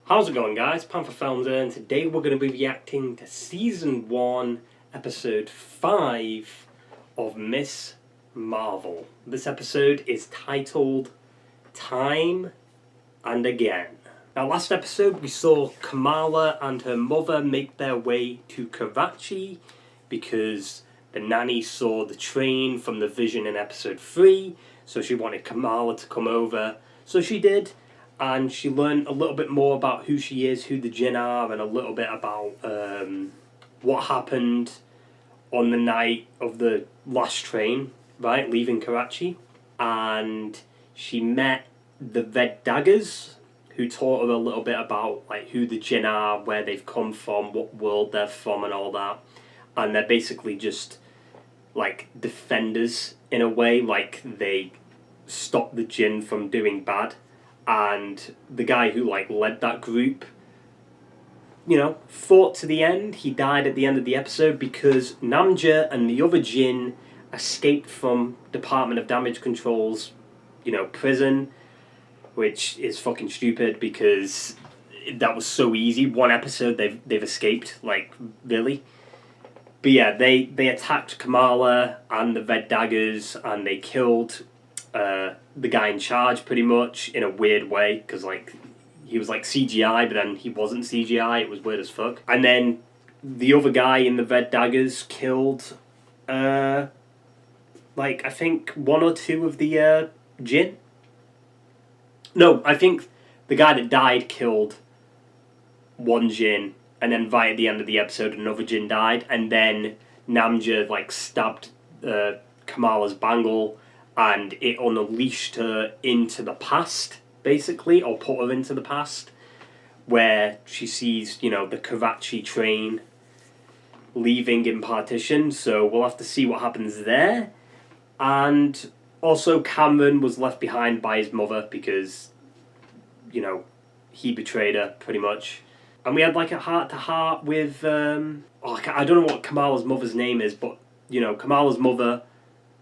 How's it going, guys? Panther Films here, and today we're going to be reacting to Season 1, Episode 5 of Miss Marvel. This episode is titled Time and Again. Now, last episode we saw Kamala and her mother make their way to Karachi because the nanny saw the train from the vision in Episode 3, so she wanted Kamala to come over. So she did. And she learned a little bit more about who she is, who the Jinn are, and a little bit about what happened on the night of the last train, right, leaving Karachi. And she met the Ved Daggers, who taught her a little bit about like who the Jinn are, where they've come from, what world they're from, and all that. And they're basically just like defenders in a way, like they stop the Jinn from doing bad. And the guy who like led that group, you know, fought to the end. He died at the end of the episode because Namja and the other Jinn escaped from Department of Damage Control's, you know, prison, which is fucking stupid because that was so easy. One episode they've escaped, like, really. But yeah, they attacked Kamala and the Ved Daggers and they killed the guy in charge pretty much in a weird way because like he was like CGI but then he wasn't CGI. It was weird as fuck. And then the other guy in the Ved Daggers killed like I think one or two of the Jinn. No, I think the guy that died killed one Jinn, and then right at the end of the episode another Jinn died, and then Namja like stabbed Kamala's bangle and it unleashed her into the past, basically, or put her into the past, where she sees, you know, the Karachi train leaving in partition, so we'll have to see what happens there. And also Kamran was left behind by his mother because, you know, he betrayed her, pretty much. And we had like a heart-to-heart with, I don't know what Kamala's mother's name is, but, you know, Kamala's mother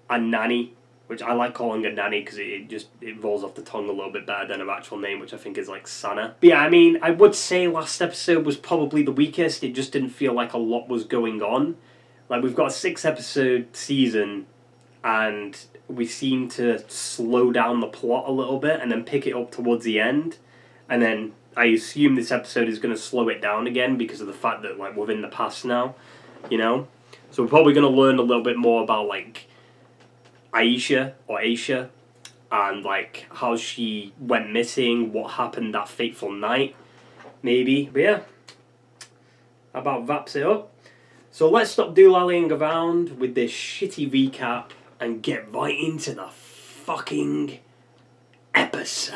and Nanny, which I like calling her Nanny because it rolls off the tongue a little bit better than her actual name, which I think is like Sana. But yeah, I mean, I would say last episode was probably the weakest. It just didn't feel like a lot was going on. Like, we've got a 6-episode season, and we seem to slow down the plot a little bit and then pick it up towards the end. And then I assume this episode is going to slow it down again because of the fact that, like, we're in the past now, you know? So we're probably going to learn a little bit more about, like, Aisha, and like how she went missing, what happened that fateful night, maybe. But yeah, about wraps it up. So let's stop doolallying around with this shitty recap and get right into the fucking episode.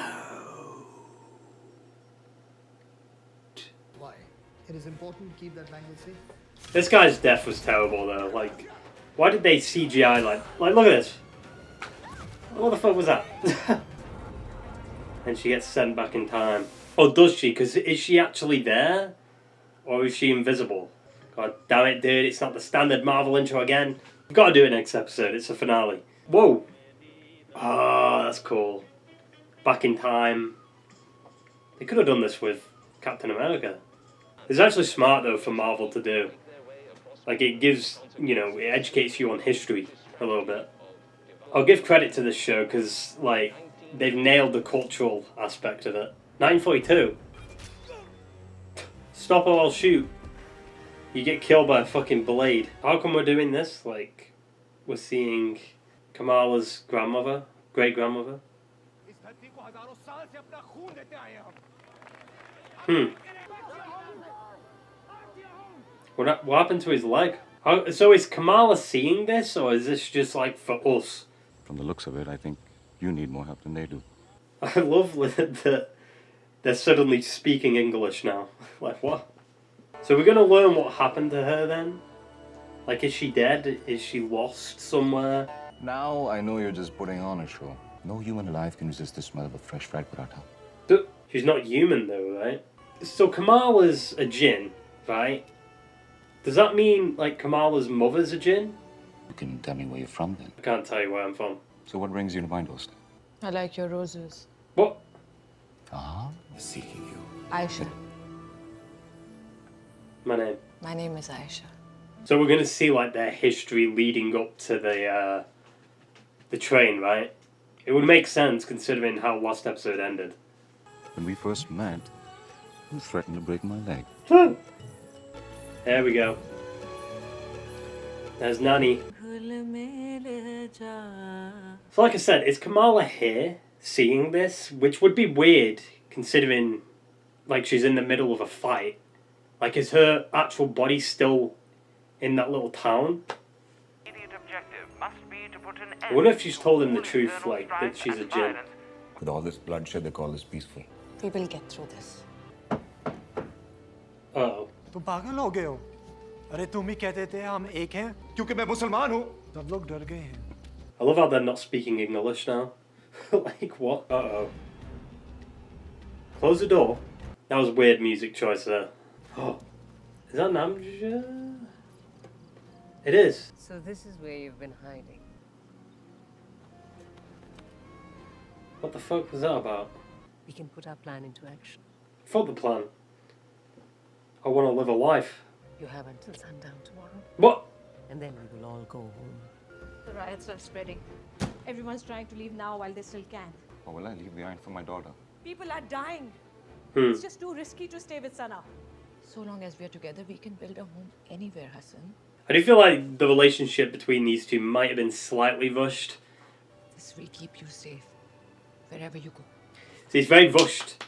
Why? It is important to keep that bangle safe. This guy's death was terrible though. Like, why did they CGI like look at this? What the fuck was that? And she gets sent back in time. Oh, does she? Because is she actually there? Or is she invisible? God damn it, dude. It's not the standard Marvel intro again. We've got to do it next episode. It's a finale. Whoa. Ah, that's cool. Back in time. They could have done this with Captain America. It's actually smart, though, for Marvel to do. Like, it gives, you know, it educates you on history a little bit. I'll give credit to this show because, like, they've nailed the cultural aspect of it. 1942. Stop or I'll shoot. You get killed by a fucking blade. How come we're doing this? Like, we're seeing Kamala's grandmother, great-grandmother. What happened to his leg? So is Kamala seeing this, or is this just, like, for us? From the looks of it, I think you need more help than they do. I love that they're suddenly speaking English now. Like, what? So we're going to learn what happened to her then? Like, is she dead? Is she lost somewhere? Now I know you're just putting on a show. No human alive can resist the smell of a fresh fried paratha. She's not human though, right? So Kamala's a Jinn, right? Does that mean, like, Kamala's mother's a Jinn? You can tell me where you're from then. I can't tell you where I'm from. So what brings you to Mindhost? I like your roses. What? Ah? Seeking you. Aisha. My name. My name is Aisha. So we're gonna see like their history leading up to the train, right? It would make sense considering how last episode ended. When we first met, you threatened to break my leg. There we go. There's Nani. So like I said, is Kamala here seeing this? Which would be weird considering like she's in the middle of a fight. Like is her actual body still in that little town? I wonder if she's told him the truth, like that she's a djinn. With all this bloodshed, they call this peaceful. We will get through this. Uh-oh. तुम पागल हो गए हो? अरे तुम ही कहते थे हम एक हैं क्योंकि मैं मुसलमान हूँ सब लोग डर गए हैं I love how they're not speaking English now. Like what? Uh-oh. Close the door. That was weird music choice there. Oh, is that Namja? It is. So this is where you've been hiding. What the fuck was that about? We can put our plan into action. Fuck the plan. I want to live a life. You have until sundown tomorrow, What? and then we will all go home. The riots are spreading. Everyone's trying to leave now while they still can. Or will I leave behind for my daughter? People are dying. Hmm. It's just too risky to stay with Sana. So long as we are together, we can build a home anywhere, Hassan. I do feel like the relationship between these two might have been slightly rushed. This will keep you safe wherever you go. So he's very rushed.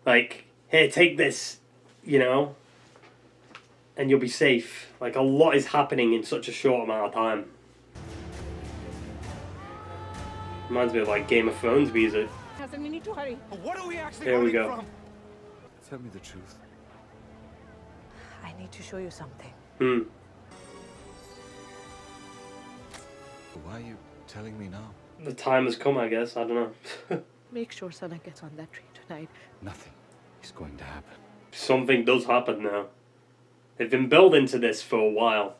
Like, here, take this, you know, and you'll be safe. Like, a lot is happening in such a short amount of time. Reminds me of, like, Game of Thrones music. Hassan, we need to hurry. What are we actually Here we running go. from? Tell me the truth. I need to show you something. Hmm. Why are you telling me now? The time has come, I guess. I don't know. Make sure Sana gets on that train tonight. Nothing is going to happen. Something does happen now. They've been building to this for a while.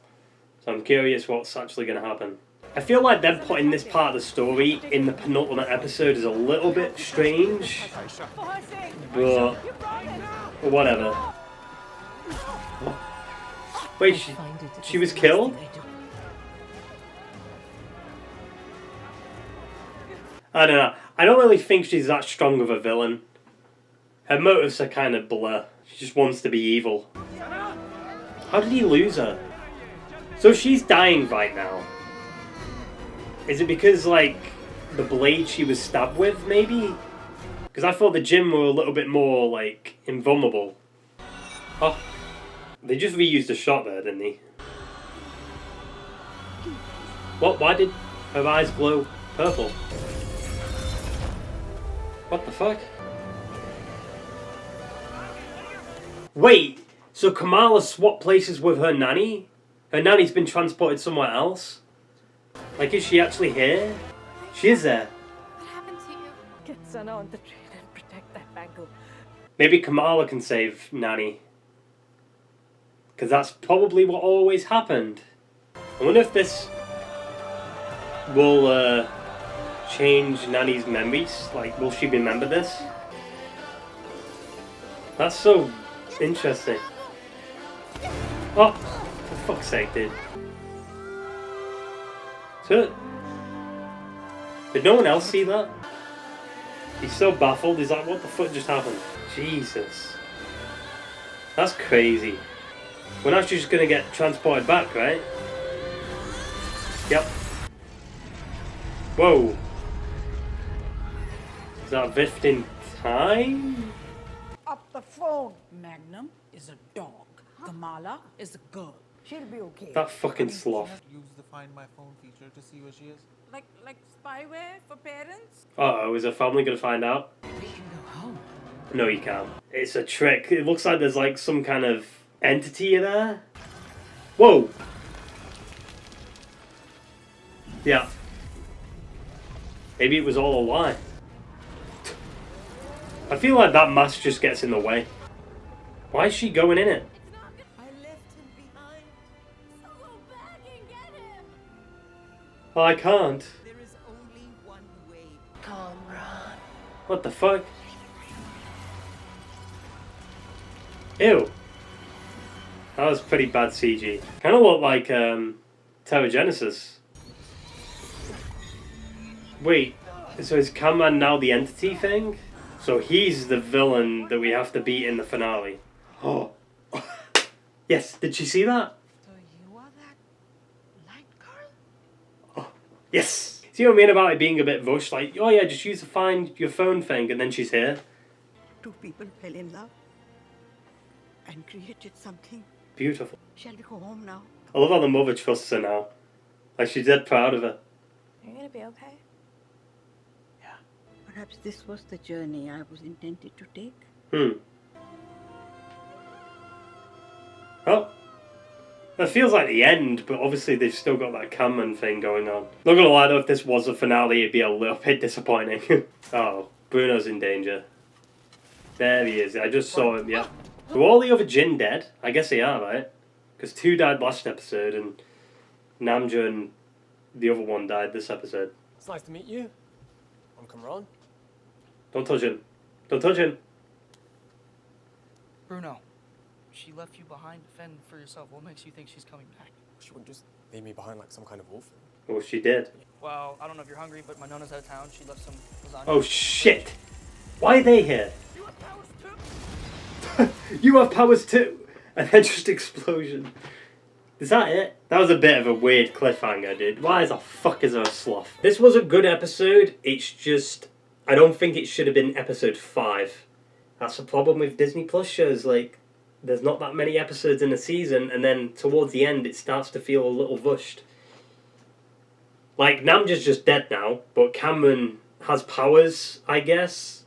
So I'm curious what's actually going to happen. I feel like them putting this part of the story in the penultimate episode is a little bit strange. For her sake! But whatever. Wait, she was killed? I don't know. I don't really think she's that strong of a villain. Her motives are kind of blur. She just wants to be evil. How did he lose her? So she's dying right now. Is it because, like, the blade she was stabbed with, maybe? Because I thought the Jinn were a little bit more, like, invulnerable. Oh, they just reused a shot there, didn't they? What? Why did her eyes glow purple? What the fuck? Wait, so Kamala swapped places with her nanny? Her nanny's been transported somewhere else? Like, is she actually here? She is there. What happened to you? Get Sana on the train and protect that bangle. Maybe Kamala can save Nanny. Because that's probably what always happened. I wonder if this will change Nanny's memories. Like, will she remember this? That's so interesting. Oh, for fuck's sake, dude. So, did no one else see that? He's so baffled. He's like, what the fuck just happened? Jesus. That's crazy. We're not just gonna get transported back, right? Yep. Whoa. Is that Vift in time? Up the phone. Magnum is a dog. Kamala is a girl. She'll be okay. That fucking sloth. Use the Find My Phone feature to see where she is. Like spyware for parents? Uh-oh, is her family gonna find out? We can go home. No, you can't. It's a trick. It looks like there's like some kind of entity there. Whoa! Yeah. Maybe it was all a lie. I feel like that mask just gets in the way. Why is she going in it? I left him behind. So go back and get him. Well, I can't. There is only one way. Kamran. What the fuck? Ew. That was pretty bad CG. Kind of looked like Genesis. Wait, so is Kamran now the entity thing? So he's the villain that we have to beat in the finale. Oh. Yes, did she see that? So you are that light girl? Oh. Yes! See what I mean about it being a bit rushed? Like, oh yeah, just use the find your phone thing and then she's here. Two people fell in love and created something. Beautiful. Shall we go home now? I love how the mother trusts her now. Like, she's dead proud of her. Are you gonna be okay? Perhaps this was the journey I was intended to take. Oh. That feels like the end, but obviously they've still got that Kamran thing going on. Not gonna lie though, if this was a finale, it'd be a little bit disappointing. Oh, Bruno's in danger. There he is. I just saw him, yeah. Were all the other Jinn dead? I guess they are, right? Because 2 died last episode, and Namja and the other one died this episode. It's nice to meet you. I'm Kamran. Don't touch him. Don't touch him. Bruno, she left you behind to fend for yourself. What makes you think she's coming back? She wouldn't just leave me behind like some kind of orphan. Well, she did. Well, I don't know if you're hungry, but my Nona's out of town. She left some lasagna. Oh shit! Why are they here? You have powers too! And then just explosion. Is that it? That was a bit of a weird cliffhanger, dude. Why the fuck is there a sloth? This was a good episode, it's just... I don't think it should have been episode 5. That's the problem with Disney Plus shows, like... There's not that many episodes in a season, and then towards the end it starts to feel a little rushed. Like, Namja's just dead now, but Kamran has powers, I guess.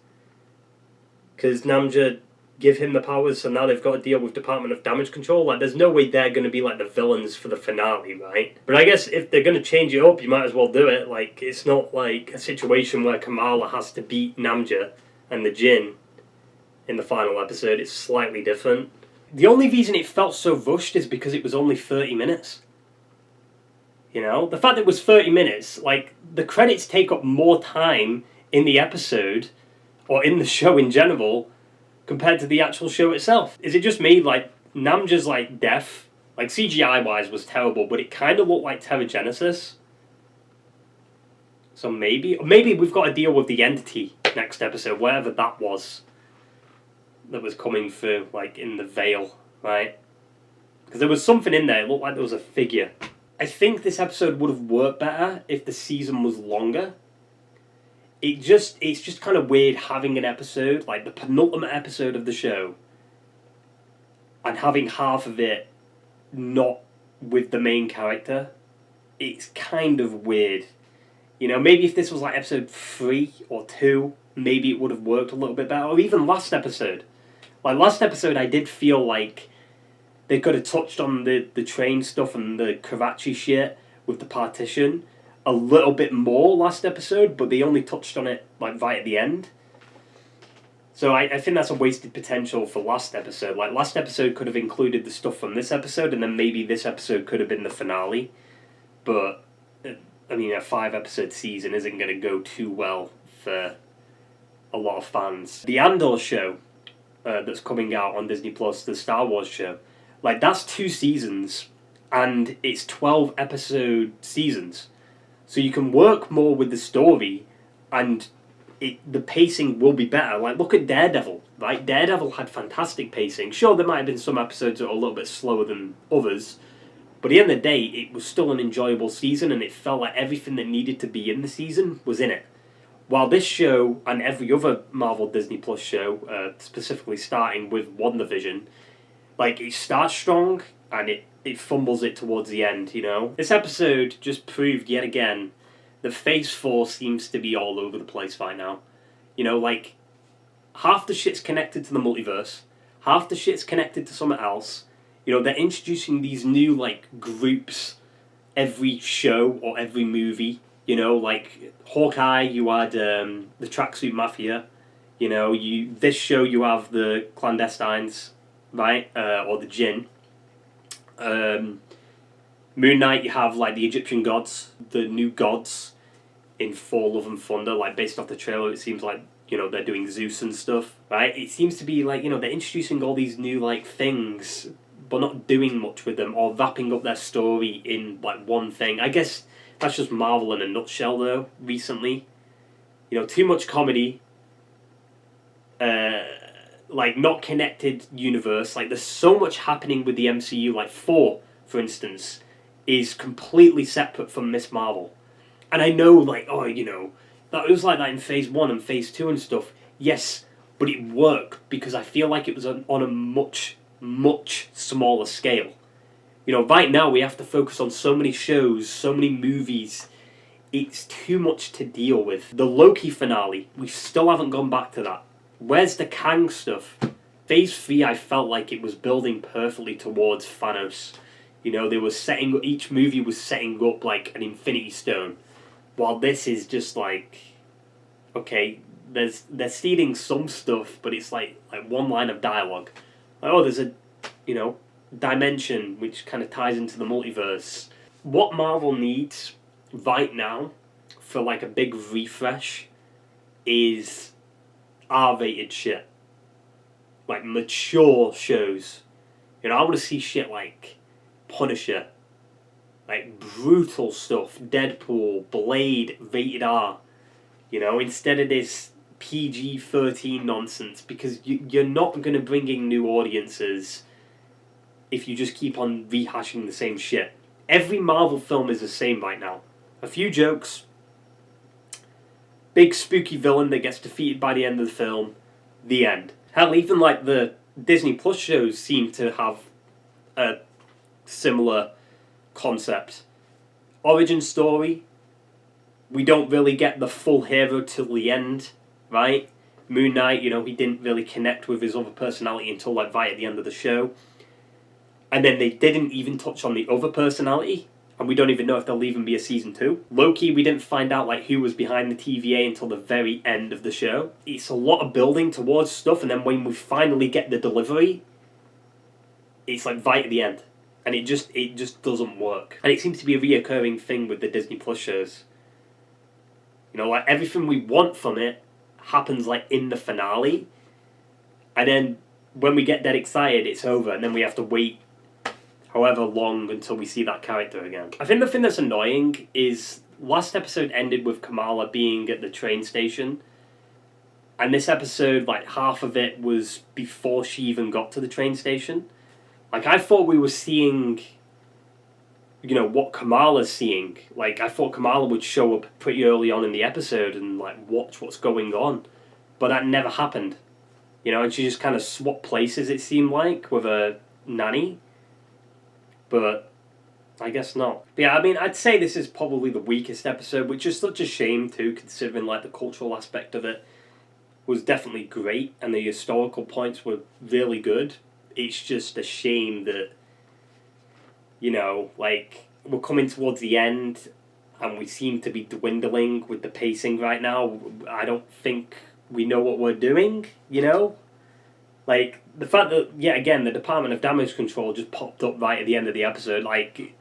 Because Namja give him the powers, so now they've got to deal with Department of Damage Control. Like, there's no way they're going to be, like, the villains for the finale, right? But I guess if they're going to change it up, you might as well do it. Like, it's not, like, a situation where Kamala has to beat Namja and the Jinn in the final episode. It's slightly different. The only reason it felt so rushed is because it was only 30 minutes. You know? The fact that it was 30 minutes, like, the credits take up more time in the episode, or in the show in general, compared to the actual show itself. Is it just me, like, Namja's, like, death, like, CGI-wise was terrible, but it kind of looked like Genesis. So maybe we've got to deal with the entity next episode, whatever that was coming through, like, in the veil, right? Because there was something in there, it looked like there was a figure. I think this episode would have worked better if the season was longer. It's just kind of weird having an episode, like the penultimate episode of the show, and having half of it not with the main character. It's kind of weird. You know, maybe if this was like episode 3 or 2, maybe it would have worked a little bit better. Or even last episode. Like last episode I did feel like they could have touched on the train stuff and the Karachi shit with the partition a little bit more last episode, but they only touched on it like right at the end. So I think that's a wasted potential for last episode. Like last episode could have included the stuff from this episode, and then maybe this episode could have been the finale. But I mean, a 5-episode season isn't going to go too well for a lot of fans. The Andor show that's coming out on Disney Plus, the Star Wars show, like that's 2 seasons, and it's 12-episode seasons. So you can work more with the story, and the pacing will be better. Like, look at Daredevil, right? Daredevil had fantastic pacing. Sure, there might have been some episodes that were a little bit slower than others, but at the end of the day, it was still an enjoyable season, and it felt like everything that needed to be in the season was in it. While this show, and every other Marvel Disney Plus show, specifically starting with WandaVision, like, it starts strong, and it fumbles it towards the end, you know? This episode just proved yet again that Phase 4 seems to be all over the place right now. You know, like, half the shit's connected to the multiverse, half the shit's connected to something else. You know, they're introducing these new, like, groups every show or every movie. You know, like, Hawkeye, you had the Tracksuit Mafia. You know, this show you have the Clandestines, right? Or the Jinn. Moon Knight, you have like the Egyptian gods, the new gods in Thor Love and Thunder. Like based off the trailer, it seems like you know, they're doing Zeus and stuff, right? It seems to be like, you know, they're introducing all these new like things, but not doing much with them, or wrapping up their story in like one thing. I guess that's just Marvel in a nutshell, though. Recently, you know, too much comedy. Like not connected universe. Like there's so much happening with the MCU. Like Thor, for instance, is completely separate from Miss Marvel. And I know, like, oh, you know, that it was like that in Phase 1 and Phase 2 and stuff. Yes, but it worked because I feel like it was on a much, much smaller scale. You know, right now we have to focus on so many shows, so many movies. It's too much to deal with. The Loki finale, we still haven't gone back to that. Where's the Kang stuff? Phase 3, I felt like it was building perfectly towards Thanos. You know, they were setting, each movie was setting up like an Infinity Stone. While this is just like, okay, they're stealing some stuff, but it's like one line of dialogue. Like, oh, there's a, you know, dimension which kind of ties into the multiverse. What Marvel needs right now for like a big refresh is R-rated shit. Like mature shows. You know, I want to see shit like Punisher. Like brutal stuff. Deadpool, Blade, rated R. You know, instead of this PG-13 nonsense, because you're not going to bring in new audiences if you just keep on rehashing the same shit. Every Marvel film is the same right now. A few jokes, big spooky villain that gets defeated by the end of the film, the end. Hell, even like the Disney Plus shows seem to have a similar concept. Origin story, we don't really get the full hero till the end, right? Moon Knight, you know, he didn't really connect with his other personality until like right at the end of the show. And then they didn't even touch on the other personality, and we don't even know if there'll even be a season 2. Loki, we didn't find out like who was behind the TVA until the very end of the show. It's a lot of building towards stuff, and then when we finally get the delivery, it's like right at the end. And it just doesn't work. And it seems to be a reoccurring thing with the Disney Plus shows. You know, like everything we want from it happens like in the finale. And then when we get dead excited, it's over. And then we have to wait however long until we see that character again. I think the thing that's annoying is last episode ended with Kamala being at the train station. And this episode, like half of it was before she even got to the train station. Like, I thought we were seeing, you know, what Kamala's seeing. Like, I thought Kamala would show up pretty early on in the episode and, like, watch what's going on. But that never happened. You know, and she just kind of swapped places, it seemed like, with a nanny. But I guess not. But yeah, I mean, I'd say this is probably the weakest episode, which is such a shame, too, considering, like, the cultural aspect of it was definitely great, and the historical points were really good. It's just a shame that, you know, like, we're coming towards the end and we seem to be dwindling with the pacing right now. I don't think we know what we're doing, you know? Like, the fact that, yet again, the Department of Damage Control just popped up right at the end of the episode, like,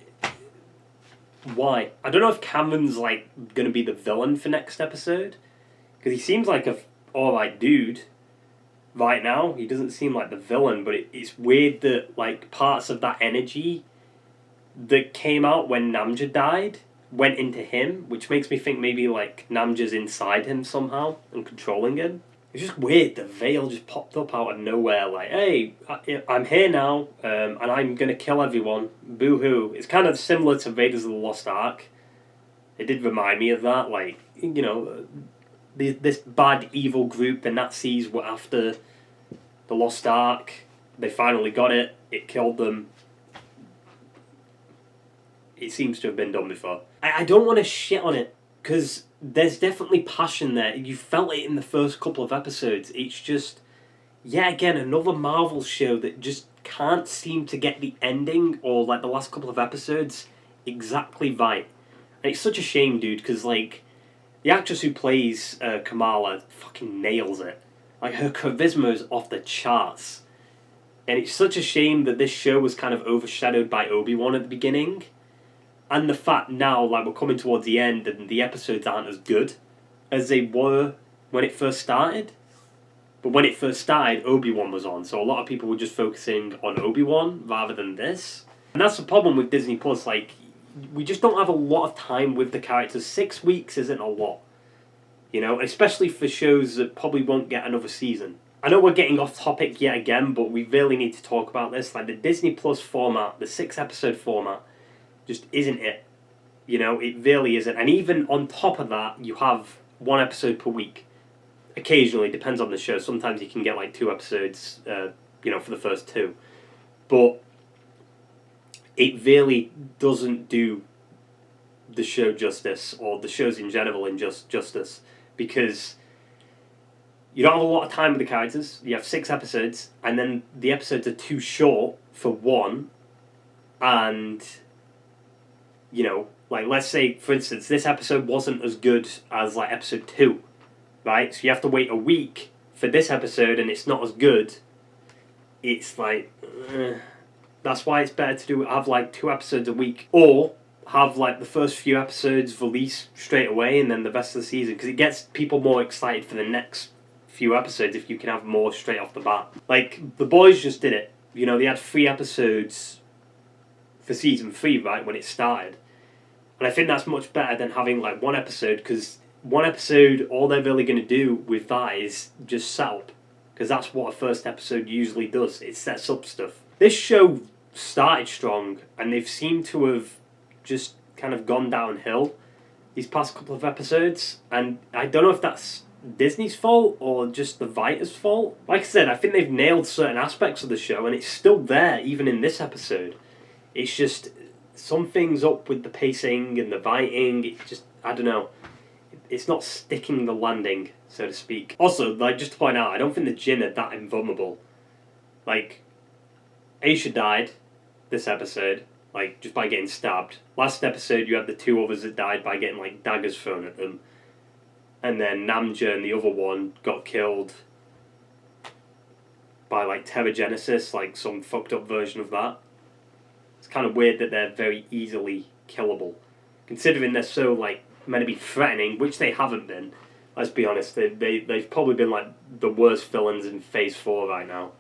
why? I don't know if Kamran's, like, going to be the villain for next episode, because he seems like a alright dude. Right now, he doesn't seem like the villain, but it's weird that, like, parts of that energy that came out when Namja died went into him, which makes me think maybe, like, Namja's inside him somehow and controlling him. It's just weird. The veil just popped up out of nowhere, like, hey, I'm here now, and I'm going to kill everyone. Boo-hoo. It's kind of similar to Raiders of the Lost Ark. It did remind me of that, like, you know, this bad, evil group, the Nazis were after the Lost Ark. They finally got it. It killed them. It seems to have been done before. I don't want to shit on it, because there's definitely passion there. You felt it in the first couple of episodes. It's just, yet again, another Marvel show that just can't seem to get the ending, or like the last couple of episodes, exactly right. And it's such a shame, dude, because, like, the actress who plays Kamala fucking nails it. Like, her charisma is off the charts. And it's such a shame that this show was kind of overshadowed by Obi-Wan at the beginning. And the fact now, like, we're coming towards the end and the episodes aren't as good as they were when it first started. But when it first started, Obi-Wan was on, so a lot of people were just focusing on Obi-Wan rather than this. And that's the problem with Disney Plus. Like, we just don't have a lot of time with the characters. 6 weeks isn't a lot, you know, especially for shows that probably won't get another season. I know we're getting off topic yet again, but we really need to talk about this. Like, the Disney Plus format, the 6-episode format, just isn't it. You know, it really isn't. And even on top of that, you have 1 episode per week. Occasionally, depends on the show. Sometimes you can get like 2 episodes, you know, for the first 2. But it really doesn't do the show justice, or the shows in general in justice, because you don't have a lot of time with the characters. You have 6 episodes, and then the episodes are too short for 1, and, you know, like, let's say, for instance, this episode wasn't as good as, like, episode 2, right? So you have to wait a week for this episode, and it's not as good. It's like, that's why it's better to have, like, 2 episodes a week, or have, like, the first few episodes released straight away, and then the rest of the season, because it gets people more excited for the next few episodes if you can have more straight off the bat. Like, The Boys just did it. You know, they had 3 episodes for season 3, right, when it started. And I think that's much better than having, like, 1 episode, because 1 episode, all they're really going to do with that is just set up. Because that's what a first episode usually does. It sets up stuff. This show started strong, and they've seemed to have just kind of gone downhill these past couple of episodes. And I don't know if that's Disney's fault or just the writers' fault. Like I said, I think they've nailed certain aspects of the show, and it's still there even in this episode. It's just something's up with the pacing and the writing. It just, I don't know, it's not sticking the landing, so to speak. Also, like, just to point out, I don't think the Jinn are that invulnerable. Like, Aisha died this episode, like, just by getting stabbed. Last episode you had the 2 others that died by getting, like, daggers thrown at them. And then Namja and the other one got killed by, like, Terrigenesis, like some fucked up version of that. It's kind of weird that they're very easily killable, considering they're so, like, meant to be threatening, which they haven't been. Let's be honest, they've probably been, like, the worst villains in Phase 4 right now.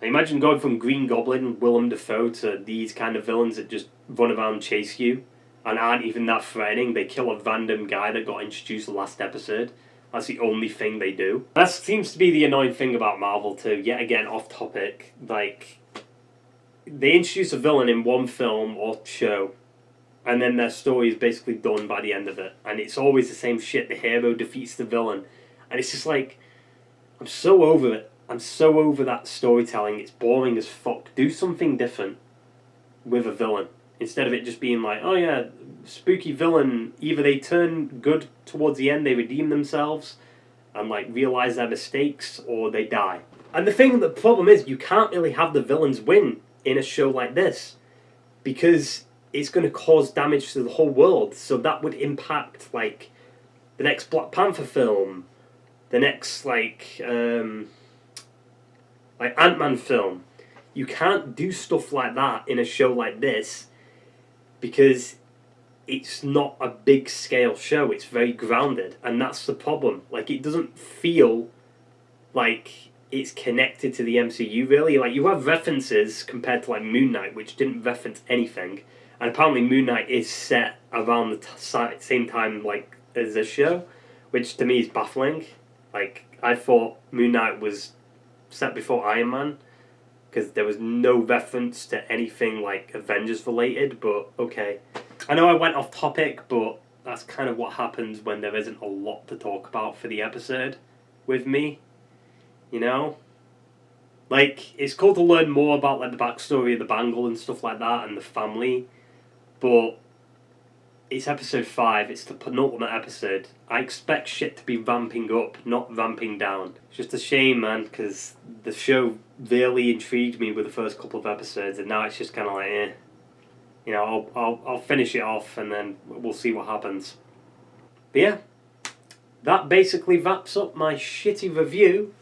Now, imagine going from Green Goblin, Willem Dafoe, to these kind of villains that just run around and chase you and aren't even that threatening. They kill a random guy that got introduced the last episode. That's the only thing they do. That seems to be the annoying thing about Marvel too. Yet again, off topic. Like, they introduce a villain in one film or show, and then their story is basically done by the end of it. And it's always the same shit. The hero defeats the villain. And it's just like, I'm so over it. I'm so over that storytelling. It's boring as fuck. Do something different with a villain, instead of it just being like, oh yeah, spooky villain, either they turn good towards the end, they redeem themselves and, like, realise their mistakes, or they die. And the problem is, you can't really have the villains win in a show like this, because it's going to cause damage to the whole world. So that would impact, like, the next Black Panther film, the next, like Ant-Man film. You can't do stuff like that in a show like this, because it's not a big scale show. It's very grounded, and that's the problem. Like, it doesn't feel like it's connected to the MCU, really. Like, you have references compared to, like, Moon Knight, which didn't reference anything, and apparently Moon Knight is set around the same time, like, as this show, which to me is baffling. Like, I thought Moon Knight was set before Iron Man, because there was no reference to anything, like, Avengers related, but okay. I know I went off topic, but that's kind of what happens when there isn't a lot to talk about for the episode with me, you know? Like, it's cool to learn more about, like, the backstory of the Bangle and stuff like that, and the family, but it's episode 5, it's the penultimate episode. I expect shit to be ramping up, not ramping down. It's just a shame, man, because the show really intrigued me with the first couple of episodes, and now it's just kind of like, eh. You know, I'll finish it off, and then we'll see what happens. But yeah, that basically wraps up my shitty review.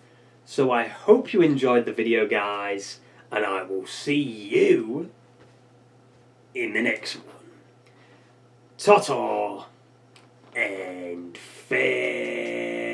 So I hope you enjoyed the video, guys, and I will see you in the next one. Ta-ta! and farewell.